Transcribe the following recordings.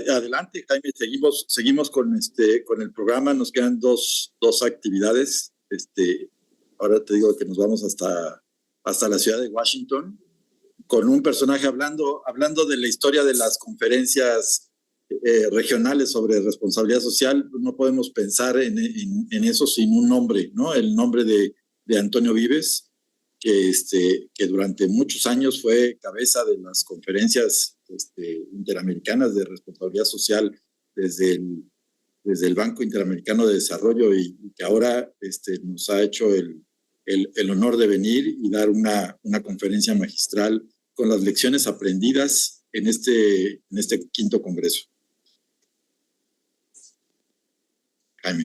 Adelante, Jaime, seguimos con el programa. Nos quedan dos actividades. Ahora te digo que nos vamos hasta la ciudad de Washington con un personaje hablando de la historia de las conferencias regionales sobre responsabilidad social. No podemos pensar en eso sin un nombre, ¿no? El nombre de Antonio Vives, que durante muchos años fue cabeza de las conferencias interamericanas de responsabilidad social desde el Banco Interamericano de Desarrollo y que ahora nos ha hecho el honor de venir y dar una conferencia magistral con las lecciones aprendidas en este quinto congreso. Jaime.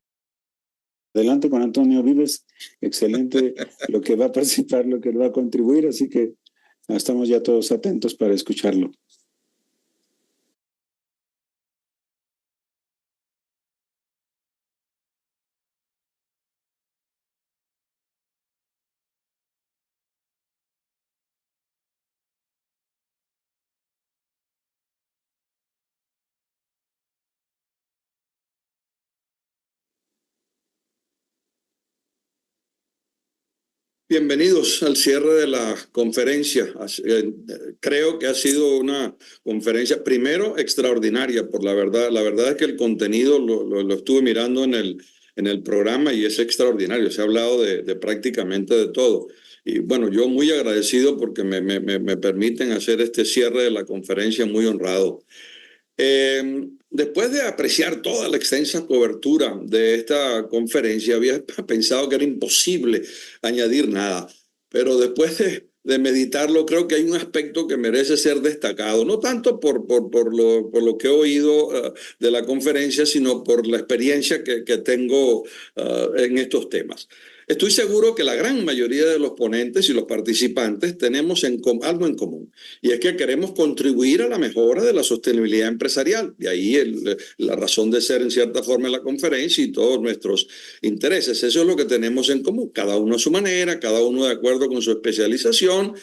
Adelante con Antonio Vives, excelente lo que va a participar, lo que va a contribuir, así que estamos ya todos atentos para escucharlo. Bienvenidos al cierre de la conferencia. Creo que ha sido una conferencia, primero, extraordinaria, por la verdad. La verdad es que el contenido lo estuve mirando en el programa y es extraordinario. Se ha hablado de prácticamente de todo. Y bueno, yo muy agradecido porque me permiten hacer este cierre de la conferencia, muy honrado. Después de apreciar toda la extensa cobertura de esta conferencia, había pensado que era imposible añadir nada, pero después de meditarlo, creo que hay un aspecto que merece ser destacado, no tanto por lo que he oído de la conferencia, sino por la experiencia que tengo en estos temas. Estoy seguro que la gran mayoría de los ponentes y los participantes tenemos algo en común, y es que queremos contribuir a la mejora de la sostenibilidad empresarial. De ahí la razón de ser, en cierta forma, de la conferencia y todos nuestros intereses. Eso es lo que tenemos en común, cada uno a su manera, cada uno de acuerdo con su especialización.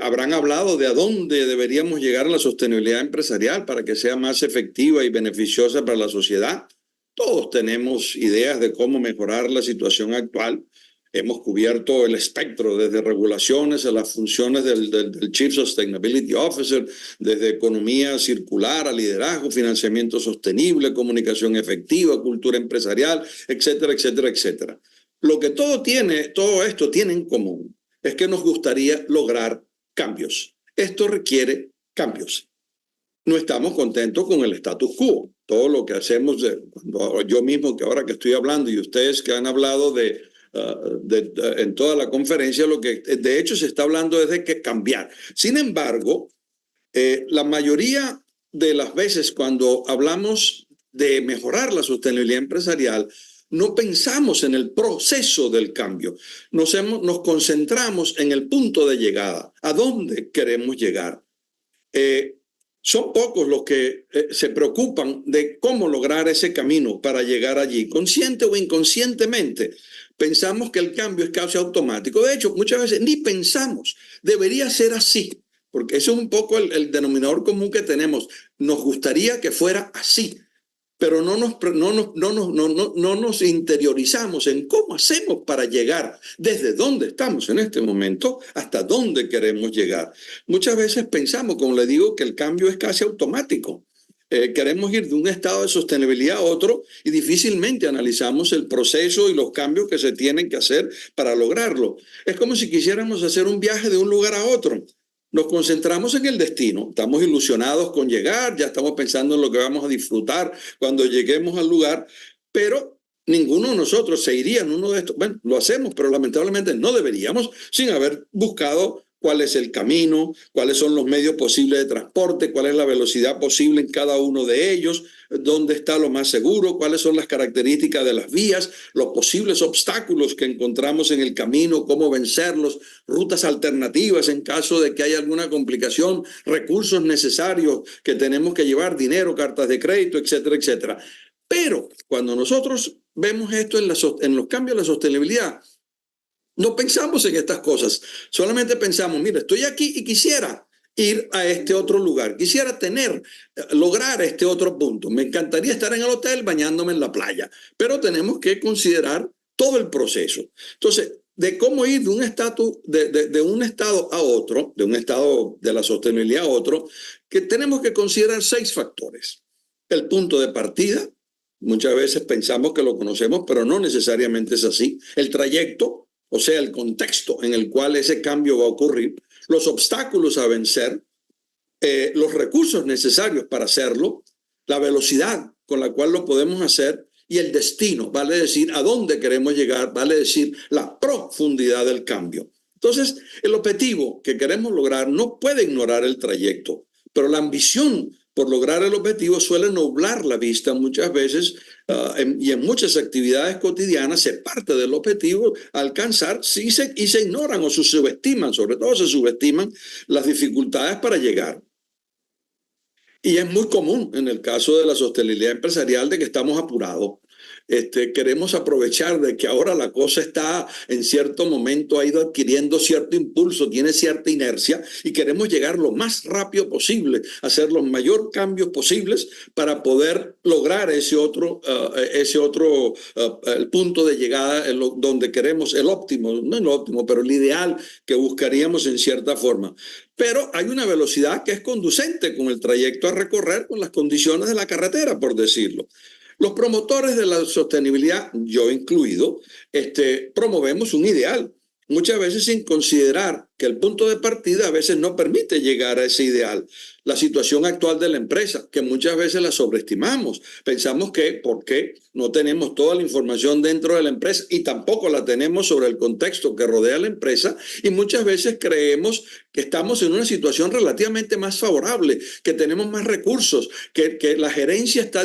Habrán hablado de a dónde deberíamos llegar a la sostenibilidad empresarial para que sea más efectiva y beneficiosa para la sociedad. Todos tenemos ideas de cómo mejorar la situación actual. Hemos cubierto el espectro desde regulaciones a las funciones del Chief Sustainability Officer, desde economía circular a liderazgo, financiamiento sostenible, comunicación efectiva, cultura empresarial, etcétera, etcétera, etcétera. Lo que todo esto tiene en común es que nos gustaría lograr cambios. Esto requiere cambios. No estamos contentos con el status quo. Todo lo que hacemos, yo mismo que ahora que estoy hablando y ustedes que han hablado en toda la conferencia, lo que de hecho se está hablando es de que cambiar. Sin embargo, la mayoría de las veces cuando hablamos de mejorar la sostenibilidad empresarial, no pensamos en el proceso del cambio. Nos concentramos en el punto de llegada. ¿A dónde queremos llegar? Son pocos los que se preocupan de cómo lograr ese camino para llegar allí. Consciente o inconscientemente, pensamos que el cambio es casi automático. De hecho, muchas veces ni pensamos. Debería ser así, porque eso es un poco el denominador común que tenemos. Nos gustaría que fuera así, pero no nos interiorizamos en cómo hacemos para llegar desde dónde estamos en este momento hasta dónde queremos llegar. Muchas veces pensamos, como le digo, que el cambio es casi automático. Queremos ir de un estado de sostenibilidad a otro y difícilmente analizamos el proceso y los cambios que se tienen que hacer para lograrlo. Es como si quisiéramos hacer un viaje de un lugar a otro. Nos concentramos en el destino, estamos ilusionados con llegar, ya estamos pensando en lo que vamos a disfrutar cuando lleguemos al lugar, pero ninguno de nosotros se iría en uno de estos. Bueno, lo hacemos, pero lamentablemente no deberíamos sin haber buscado cuál es el camino, cuáles son los medios posibles de transporte, cuál es la velocidad posible en cada uno de ellos, dónde está lo más seguro, cuáles son las características de las vías, los posibles obstáculos que encontramos en el camino, cómo vencerlos, rutas alternativas en caso de que haya alguna complicación, recursos necesarios que tenemos que llevar, dinero, cartas de crédito, etcétera, etcétera. Pero cuando nosotros vemos esto en los cambios de la sostenibilidad, no pensamos en estas cosas, solamente pensamos, mira, estoy aquí y quisiera ir a este otro lugar, quisiera lograr este otro punto. Me encantaría estar en el hotel bañándome en la playa, pero tenemos que considerar todo el proceso. Entonces, de cómo ir de un estado a otro, de un estado de la sostenibilidad a otro, que tenemos que considerar 6 factores. El punto de partida, muchas veces pensamos que lo conocemos, pero no necesariamente es así. El trayecto, o sea, el contexto en el cual ese cambio va a ocurrir, los obstáculos a vencer, los recursos necesarios para hacerlo, la velocidad con la cual lo podemos hacer, y el destino, vale decir a dónde queremos llegar, vale decir la profundidad del cambio. Entonces, el objetivo que queremos lograr no puede ignorar el trayecto, pero la ambición por lograr el objetivo suele nublar la vista muchas veces y en muchas actividades cotidianas se parte del objetivo a alcanzar y se ignoran o se subestiman, sobre todo se subestiman las dificultades para llegar. Y es muy común en el caso de la sostenibilidad empresarial de que estamos apurados. Queremos aprovechar de que ahora la cosa está en cierto momento, ha ido adquiriendo cierto impulso, tiene cierta inercia y queremos llegar lo más rápido posible, hacer los mayores cambios posibles para poder lograr ese otro el punto de llegada donde queremos el óptimo, no el óptimo, pero el ideal que buscaríamos en cierta forma. Pero hay una velocidad que es conducente con el trayecto a recorrer, con las condiciones de la carretera, por decirlo. Los promotores de la sostenibilidad, yo incluido, promovemos un ideal, muchas veces sin considerar que el punto de partida a veces no permite llegar a ese ideal. La situación actual de la empresa, que muchas veces la sobreestimamos. Pensamos que porque no tenemos toda la información dentro de la empresa y tampoco la tenemos sobre el contexto que rodea a la empresa, y muchas veces creemos que estamos en una situación relativamente más favorable, que tenemos más recursos, que la gerencia está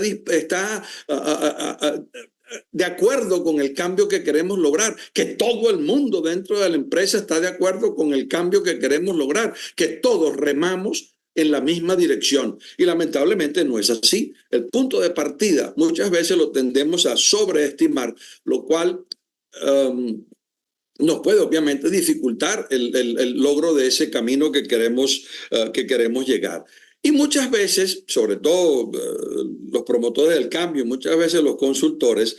de acuerdo con el cambio que queremos lograr, que todo el mundo dentro de la empresa está de acuerdo con el cambio que queremos lograr, que todos remamos en la misma dirección. Y lamentablemente no es así. El punto de partida muchas veces lo tendemos a sobreestimar, lo cual nos puede obviamente dificultar el logro de ese camino que queremos llegar. Y muchas veces, sobre todo los promotores del cambio, muchas veces los consultores,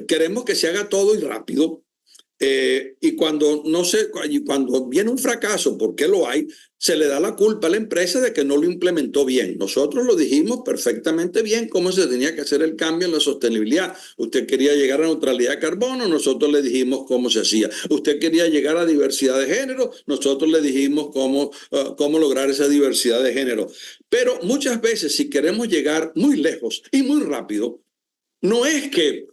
queremos que se haga todo y rápido. Y cuando viene un fracaso, porque lo hay, se le da la culpa a la empresa de que no lo implementó bien. Nosotros lo dijimos perfectamente bien cómo se tenía que hacer el cambio en la sostenibilidad. Usted quería llegar a neutralidad de carbono, nosotros le dijimos cómo se hacía. Usted quería llegar a diversidad de género, nosotros le dijimos cómo lograr esa diversidad de género. Pero muchas veces, si queremos llegar muy lejos y muy rápido, no es que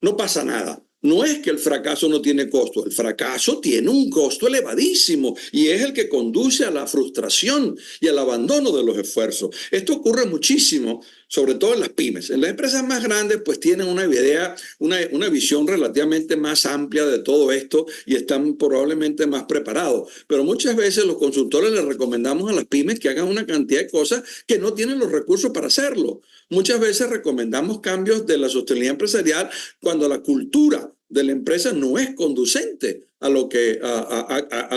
no pasa nada. No es que el fracaso no tiene costo, el fracaso tiene un costo elevadísimo y es el que conduce a la frustración y al abandono de los esfuerzos. Esto ocurre muchísimo, sobre todo en las pymes. En las empresas más grandes pues tienen una idea, una visión relativamente más amplia de todo esto y están probablemente más preparados. Pero muchas veces los consultores les recomendamos a las pymes que hagan una cantidad de cosas que no tienen los recursos para hacerlo. Muchas veces recomendamos cambios de la sostenibilidad empresarial cuando la cultura de la empresa no es conducente a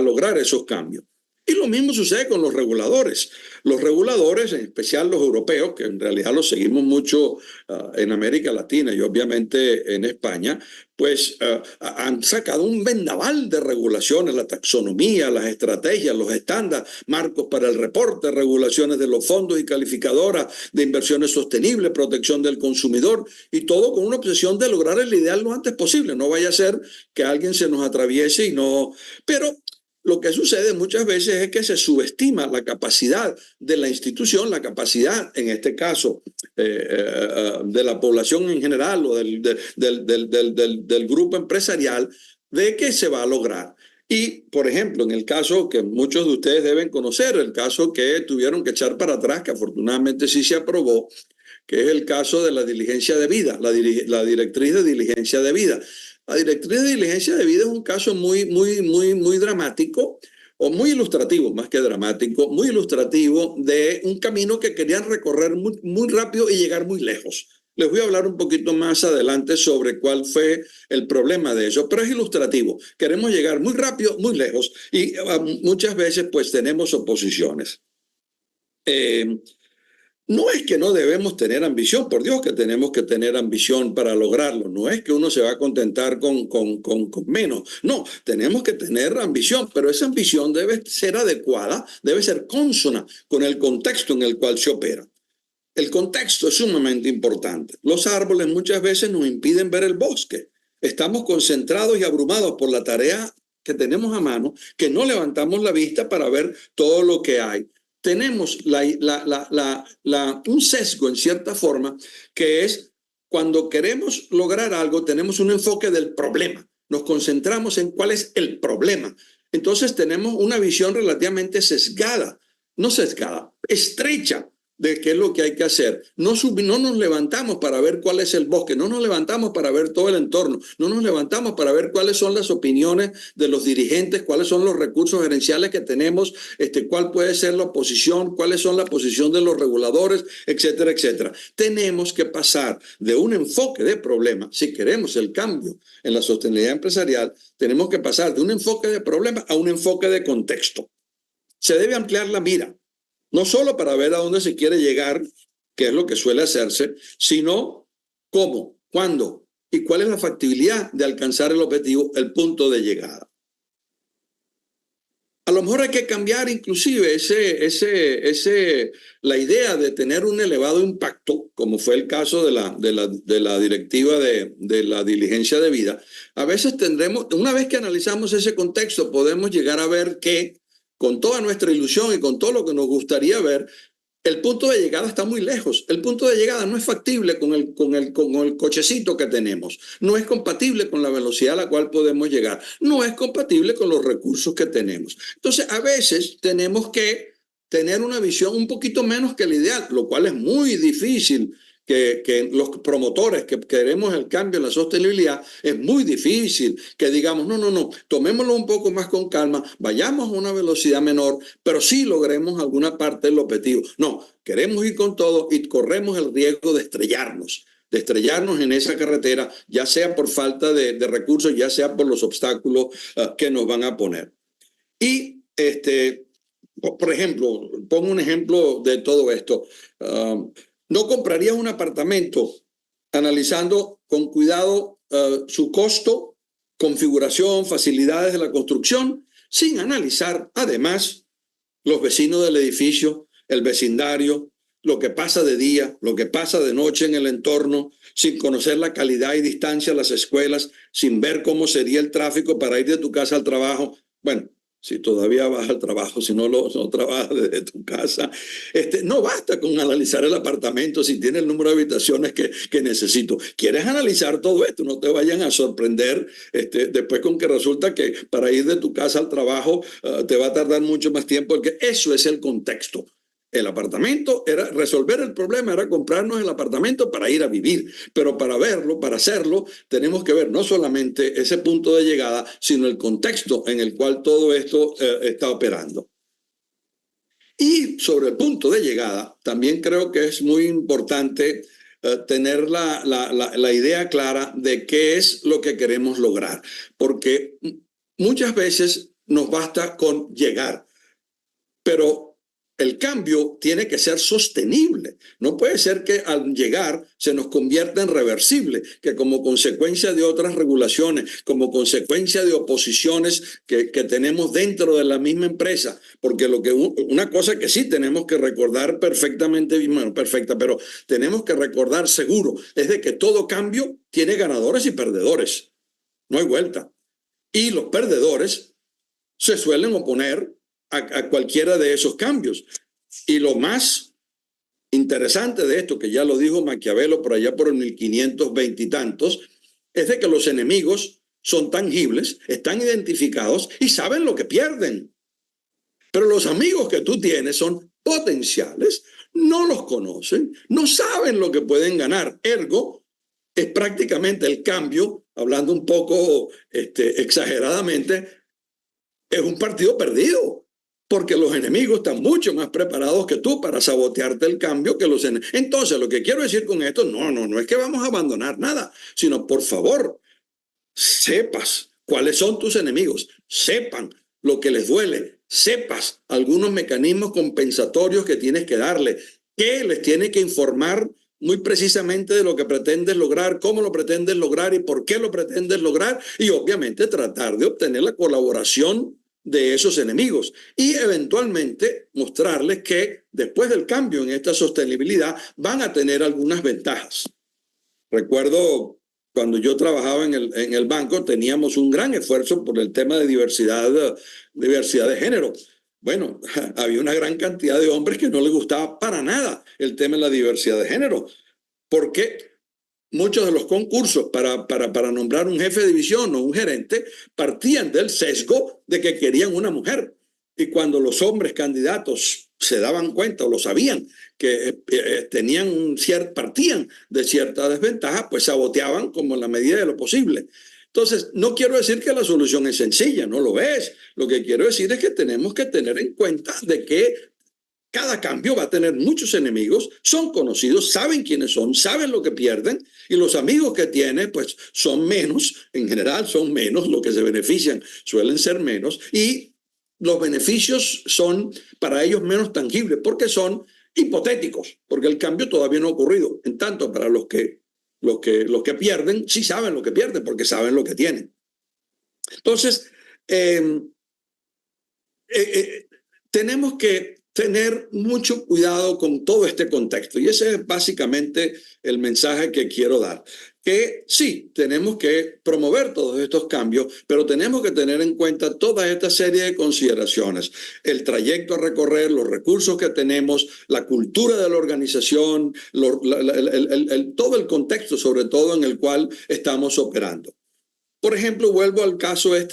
lograr esos cambios. Y lo mismo sucede con los reguladores. Los reguladores, en especial los europeos, que en realidad los seguimos mucho en América Latina y obviamente en España, pues han sacado un vendaval de regulaciones, la taxonomía, las estrategias, los estándares, marcos para el reporte, regulaciones de los fondos y calificadoras de inversiones sostenibles, protección del consumidor, y todo con una obsesión de lograr el ideal lo antes posible. No vaya a ser que alguien se nos atraviese y no... Pero lo que sucede muchas veces es que se subestima la capacidad de la institución, la capacidad, en este caso, de la población en general o del grupo empresarial, de que se va a lograr. Y, por ejemplo, en el caso que muchos de ustedes deben conocer, el caso que tuvieron que echar para atrás, que afortunadamente sí se aprobó, que es el caso de la diligencia de vida, la directriz de diligencia de vida. La directriz de diligencia de vida es un caso muy dramático, o muy ilustrativo, más que dramático, muy ilustrativo de un camino que querían recorrer muy rápido y llegar muy lejos. Les voy a hablar un poquito más adelante sobre cuál fue el problema de eso, pero es ilustrativo. Queremos llegar muy rápido, muy lejos, y muchas veces pues tenemos oposiciones. no es que no debemos tener ambición, por Dios que tenemos que tener ambición para lograrlo, no es que uno se va a contentar con menos, no, tenemos que tener ambición, pero esa ambición debe ser adecuada, debe ser consona con el contexto en el cual se opera. El contexto es sumamente importante. Los árboles muchas veces nos impiden ver el bosque. Estamos concentrados y abrumados por la tarea que tenemos a mano, que no levantamos la vista para ver todo lo que hay. Tenemos un sesgo en cierta forma, que es cuando queremos lograr algo, tenemos un enfoque del problema. Nos concentramos en cuál es el problema. Entonces tenemos una visión relativamente sesgada, no sesgada, estrecha, de qué es lo que hay que hacer. No nos levantamos para ver cuál es el bosque, no nos levantamos para ver todo el entorno, no nos levantamos para ver cuáles son las opiniones de los dirigentes, cuáles son los recursos gerenciales que tenemos, cuál puede ser la oposición, cuáles son la posición de los reguladores, etcétera, etcétera. Tenemos que pasar de un enfoque de problema, si queremos el cambio en la sostenibilidad empresarial, tenemos que pasar de un enfoque de problema a un enfoque de contexto. Se debe ampliar la mira. No solo para ver a dónde se quiere llegar, que es lo que suele hacerse, sino cómo, cuándo y cuál es la factibilidad de alcanzar el objetivo, el punto de llegada. A lo mejor hay que cambiar inclusive la idea de tener un elevado impacto, como fue el caso de la directiva de la diligencia de vida. A veces tendremos, una vez que analizamos ese contexto, podemos llegar a ver que con toda nuestra ilusión y con todo lo que nos gustaría ver, el punto de llegada está muy lejos. El punto de llegada no es factible con el cochecito que tenemos. No es compatible con la velocidad a la cual podemos llegar. No es compatible con los recursos que tenemos. Entonces, a veces tenemos que tener una visión un poquito menos que la ideal, lo cual es muy difícil. Que los promotores que queremos el cambio en la sostenibilidad, es muy difícil que digamos, no, tomémoslo un poco más con calma, vayamos a una velocidad menor, pero sí logremos alguna parte del objetivo. No, queremos ir con todo y corremos el riesgo de estrellarnos en esa carretera, ya sea por falta de recursos, ya sea por los obstáculos que nos van a poner. Y, por ejemplo, pongo un ejemplo de todo esto. No comprarías un apartamento analizando con cuidado su costo, configuración, facilidades de la construcción, sin analizar además los vecinos del edificio, el vecindario, lo que pasa de día, lo que pasa de noche en el entorno, sin conocer la calidad y distancia de las escuelas, sin ver cómo sería el tráfico para ir de tu casa al trabajo. Bueno, si todavía vas al trabajo, si no trabajas desde tu casa, no basta con analizar el apartamento si tiene el número de habitaciones que necesito. ¿Quieres analizar todo esto? No te vayan a sorprender después con que resulta que para ir de tu casa al trabajo te va a tardar mucho más tiempo, porque eso es el contexto. El apartamento era resolver el problema, era comprarnos el apartamento para ir a vivir, pero para verlo, para hacerlo, tenemos que ver no solamente ese punto de llegada, sino el contexto en el cual todo esto está operando. Y sobre el punto de llegada, también creo que es muy importante tener la idea clara de qué es lo que queremos lograr, porque muchas veces nos basta con llegar, pero el cambio tiene que ser sostenible. No puede ser que al llegar se nos convierta en reversible, que como consecuencia de otras regulaciones, como consecuencia de oposiciones que tenemos dentro de la misma empresa, porque una cosa que sí tenemos que recordar perfectamente, bueno, perfecta, pero tenemos que recordar seguro, es de que todo cambio tiene ganadores y perdedores. No hay vuelta. Y los perdedores se suelen oponer a cualquiera de esos cambios. Y lo más interesante de esto, que ya lo dijo Maquiavelo por allá por el 1520 y tantos, es de que los enemigos son tangibles, están identificados y saben lo que pierden. Pero los amigos que tú tienes son potenciales, no los conocen, no saben lo que pueden ganar. Ergo, es prácticamente el cambio, hablando un poco exageradamente, es un partido perdido. Porque los enemigos están mucho más preparados que tú para sabotearte el cambio que los enemigos. Entonces, lo que quiero decir con esto, no es que vamos a abandonar nada, sino por favor, sepas cuáles son tus enemigos, sepan lo que les duele, sepas algunos mecanismos compensatorios que tienes que darle, que les tienes que informar muy precisamente de lo que pretendes lograr, cómo lo pretendes lograr y por qué lo pretendes lograr, y obviamente tratar de obtener la colaboración de esos enemigos y eventualmente mostrarles que después del cambio en esta sostenibilidad van a tener algunas ventajas. Recuerdo cuando yo trabajaba en el banco, teníamos un gran esfuerzo por el tema de diversidad de género. Bueno, había una gran cantidad de hombres que no les gustaba para nada el tema de la diversidad de género, porque muchos de los concursos para nombrar un jefe de división o un gerente partían del sesgo de que querían una mujer. Y cuando los hombres candidatos se daban cuenta o lo sabían que partían de cierta desventaja, pues saboteaban como en la medida de lo posible. Entonces, no quiero decir que la solución es sencilla, no lo es. Lo que quiero decir es que tenemos que tener en cuenta de que cada cambio va a tener muchos enemigos, son conocidos, saben quiénes son, saben lo que pierden, y los amigos que tienen pues son menos, en general son menos, lo que se benefician suelen ser menos, y los beneficios son para ellos menos tangibles porque son hipotéticos, porque el cambio todavía no ha ocurrido. En tanto, para los que pierden, sí saben lo que pierden porque saben lo que tienen. Entonces, tenemos que tener mucho cuidado con todo este contexto, y ese es básicamente el mensaje que quiero dar, que sí, tenemos que promover todos estos cambios, pero tenemos que tener en cuenta toda esta serie de consideraciones, el trayecto a recorrer, los recursos que tenemos, la cultura de la organización, todo el contexto sobre todo en el cual estamos operando. Por ejemplo, vuelvo al caso de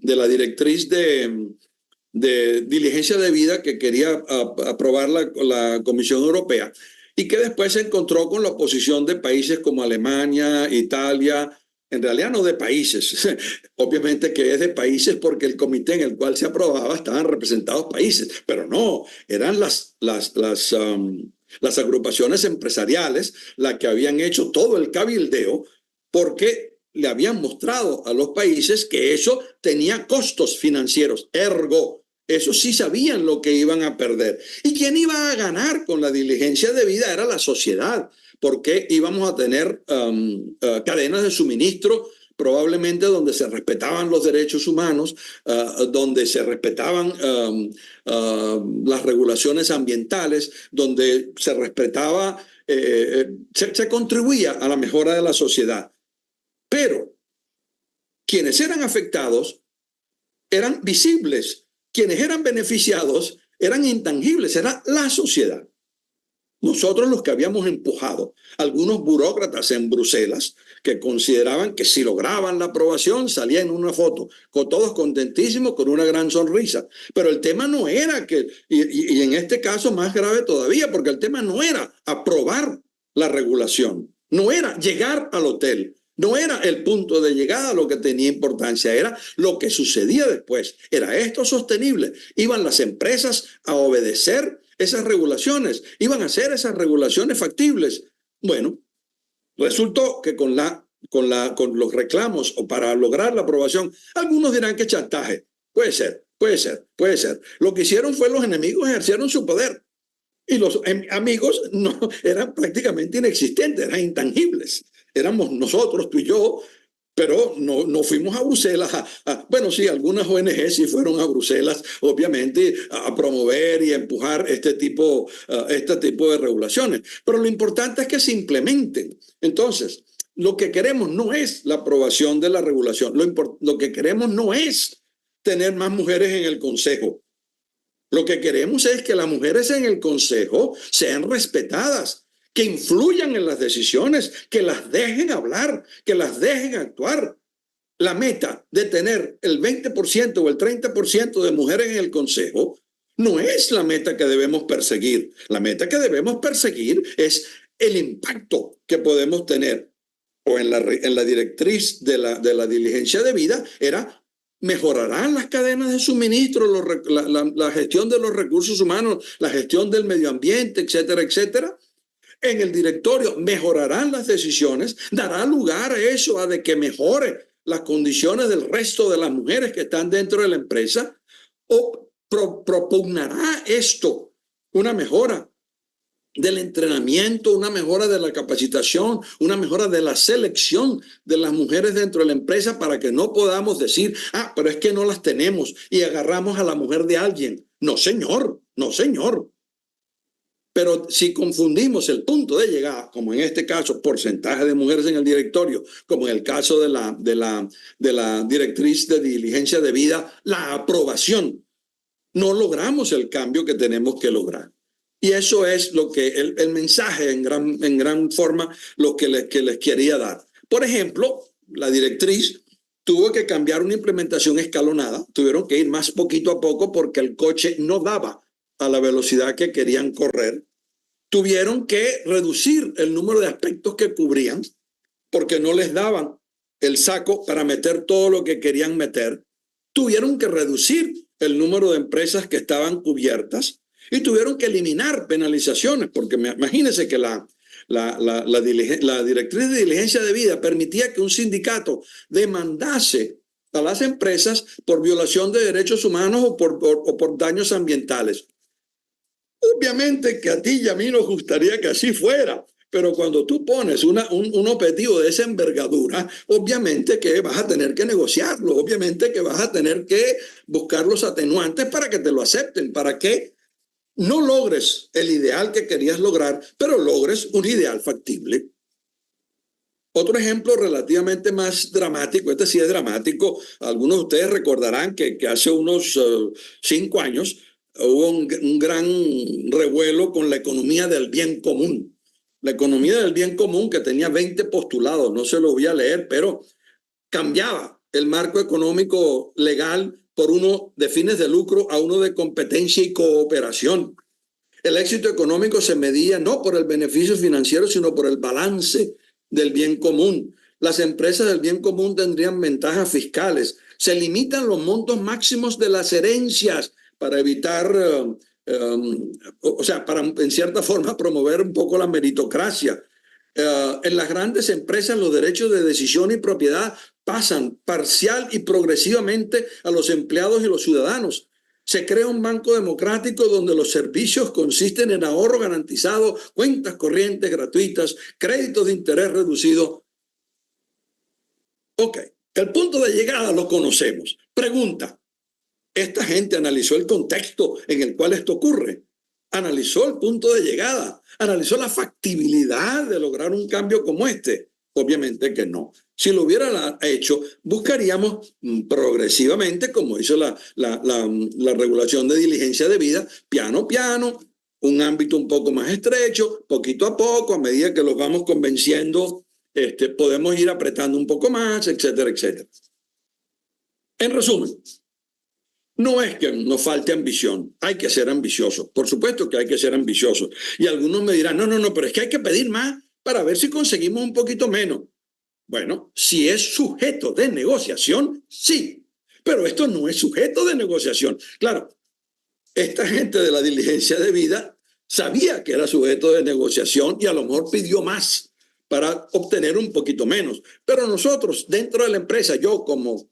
la directriz de diligencia de vida que quería aprobar la Comisión Europea y que después se encontró con la oposición de países como Alemania, Italia, en realidad no de países, obviamente que es de países porque el comité en el cual se aprobaba estaban representados países, pero no, eran las agrupaciones empresariales las que habían hecho todo el cabildeo porque le habían mostrado a los países que eso tenía costos financieros, ergo, eso sí sabían lo que iban a perder. ¿Y quién iba a ganar con la diligencia de vida? Era la sociedad, porque íbamos a tener cadenas de suministro probablemente donde se respetaban los derechos humanos, donde se respetaban las regulaciones ambientales, donde se respetaba, se contribuía a la mejora de la sociedad. Pero quienes eran afectados eran visibles, quienes eran beneficiados eran intangibles, era la sociedad. Nosotros los que habíamos empujado, algunos burócratas en Bruselas que consideraban que si lograban la aprobación salían en una foto, con todos contentísimos, con una gran sonrisa. Pero el tema no era que, y en este caso más grave todavía, porque el tema no era aprobar la regulación, no era llegar al hotel. No era el punto de llegada lo que tenía importancia, era lo que sucedía después. ¿Era esto sostenible? ¿Iban las empresas a obedecer esas regulaciones? ¿Iban a hacer esas regulaciones factibles? Bueno, resultó que con los reclamos o para lograr la aprobación, algunos dirán que chantaje. Puede ser. Lo que hicieron fue los enemigos ejercieron su poder. Y los amigos no eran prácticamente inexistentes, eran intangibles. Éramos nosotros, tú y yo, pero no fuimos a Bruselas. Bueno, sí, algunas ONG sí fueron a Bruselas, obviamente, a promover y a empujar este tipo de regulaciones. Pero lo importante es que se implementen. Entonces, lo que queremos no es la aprobación de la regulación. Lo que queremos no es tener más mujeres en el Consejo. Lo que queremos es que las mujeres en el Consejo sean respetadas, que influyan en las decisiones, que las dejen hablar, que las dejen actuar. La meta de tener el 20% o el 30% de mujeres en el Consejo no es la meta que debemos perseguir. La meta que debemos perseguir es el impacto que podemos tener. O en la directriz de la diligencia de vida era: mejorarán las cadenas de suministro, la gestión de los recursos humanos, la gestión del medio ambiente, etcétera, etcétera. En el directorio mejorarán las decisiones, dará lugar a eso, a de que mejore las condiciones del resto de las mujeres que están dentro de la empresa. ¿O propugnará esto una mejora del entrenamiento, una mejora de la capacitación, una mejora de la selección de las mujeres dentro de la empresa para que no podamos decir, pero es que no las tenemos y agarramos a la mujer de alguien? No, señor, no, señor. Pero si confundimos el punto de llegada, como en este caso, porcentaje de mujeres en el directorio, como en el caso de la directriz de diligencia de vida, la aprobación, no logramos el cambio que tenemos que lograr. Y eso es lo que el mensaje en gran forma, lo que les quería dar. Por ejemplo, la directriz tuvo que cambiar una implementación escalonada, tuvieron que ir más poquito a poco porque el coche no daba a la velocidad que querían correr. Tuvieron que reducir el número de aspectos que cubrían porque no les daban el saco para meter todo lo que querían meter. Tuvieron que reducir el número de empresas que estaban cubiertas y tuvieron que eliminar penalizaciones, porque imagínense que la directriz de diligencia de vida permitía que un sindicato demandase a las empresas por violación de derechos humanos o por daños ambientales. Obviamente que a ti y a mí nos gustaría que así fuera, pero cuando tú pones un objetivo de esa envergadura, obviamente que vas a tener que negociarlo, obviamente que vas a tener que buscar los atenuantes para que te lo acepten, para que no logres el ideal que querías lograr, pero logres un ideal factible. Otro ejemplo relativamente más dramático, este sí es dramático. Algunos de ustedes recordarán que hace unos 5 años hubo un gran revuelo con la economía del bien común. La economía del bien común, que tenía 20 postulados, no se los voy a leer, pero cambiaba el marco económico legal por uno de fines de lucro a uno de competencia y cooperación. El éxito económico se medía no por el beneficio financiero, sino por el balance del bien común. Las empresas del bien común tendrían ventajas fiscales. Se limitan los montos máximos de las herencias para evitar, para en cierta forma promover un poco la meritocracia. En las grandes empresas los derechos de decisión y propiedad pasan parcial y progresivamente a los empleados y los ciudadanos. Se crea un banco democrático donde los servicios consisten en ahorro garantizado, cuentas corrientes gratuitas, créditos de interés reducido. Ok, el punto de llegada lo conocemos. Pregunta, ¿esta gente analizó el contexto en el cual esto ocurre? ¿Analizó el punto de llegada? ¿Analizó la factibilidad de lograr un cambio como este? Obviamente que no. Si lo hubiera hecho, buscaríamos progresivamente, como hizo la regulación de diligencia de vida, piano, un ámbito un poco más estrecho, poquito a poco, a medida que los vamos convenciendo, podemos ir apretando un poco más, etcétera, etcétera. En resumen, no es que nos falte ambición, hay que ser ambiciosos. Por supuesto que hay que ser ambiciosos. Y algunos me dirán, no, pero es que hay que pedir más para ver si conseguimos un poquito menos. Bueno, si es sujeto de negociación, sí, pero esto no es sujeto de negociación. Claro, esta gente de la diligencia de vida sabía que era sujeto de negociación y a lo mejor pidió más para obtener un poquito menos. Pero nosotros, dentro de la empresa, yo como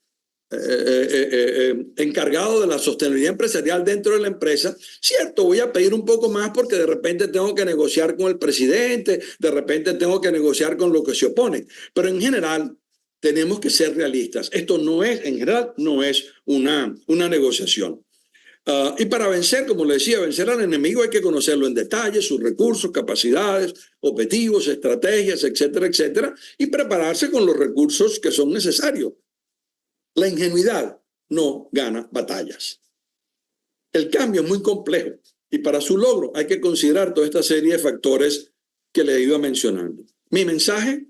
encargado de la sostenibilidad empresarial dentro de la empresa, cierto, voy a pedir un poco más porque de repente tengo que negociar con el presidente, de repente tengo que negociar con los que se oponen, pero en general tenemos que ser realistas. Esto no es, en general, no es una negociación. Y para vencer, como le decía, vencer al enemigo hay que conocerlo en detalle, sus recursos, capacidades, objetivos, estrategias, etcétera, etcétera, y prepararse con los recursos que son necesarios. La ingenuidad no gana batallas. El cambio es muy complejo y para su logro hay que considerar toda esta serie de factores que le he ido mencionando. Mi mensaje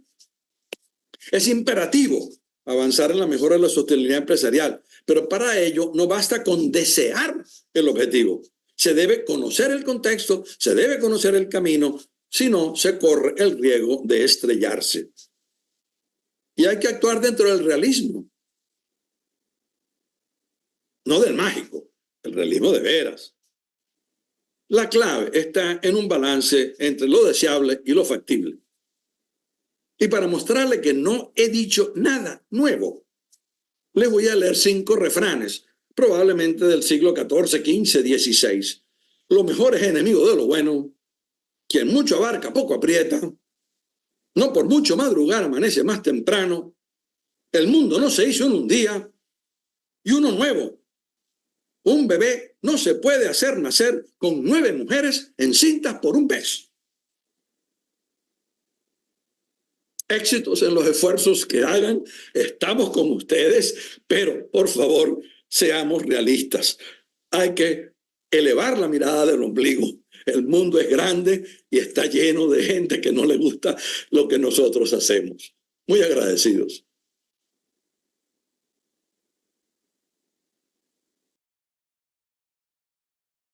es imperativo avanzar en la mejora de la sostenibilidad empresarial, pero para ello no basta con desear el objetivo. Se debe conocer el contexto, se debe conocer el camino, si no se corre el riesgo de estrellarse. Y hay que actuar dentro del realismo. No del mágico, el realismo de veras. La clave está en un balance entre lo deseable y lo factible. Y para mostrarle que no he dicho nada nuevo, les voy a leer 5 refranes probablemente del siglo XIV, XV, XVI. Lo mejor es enemigo de lo bueno. Quien mucho abarca, poco aprieta. No por mucho madrugar amanece más temprano. El mundo no se hizo en un día y uno nuevo. Un bebé no se puede hacer nacer con 9 mujeres encintas por un pez. Éxitos en los esfuerzos que hagan. Estamos con ustedes, pero por favor, seamos realistas. Hay que elevar la mirada del ombligo. El mundo es grande y está lleno de gente que no le gusta lo que nosotros hacemos. Muy agradecidos.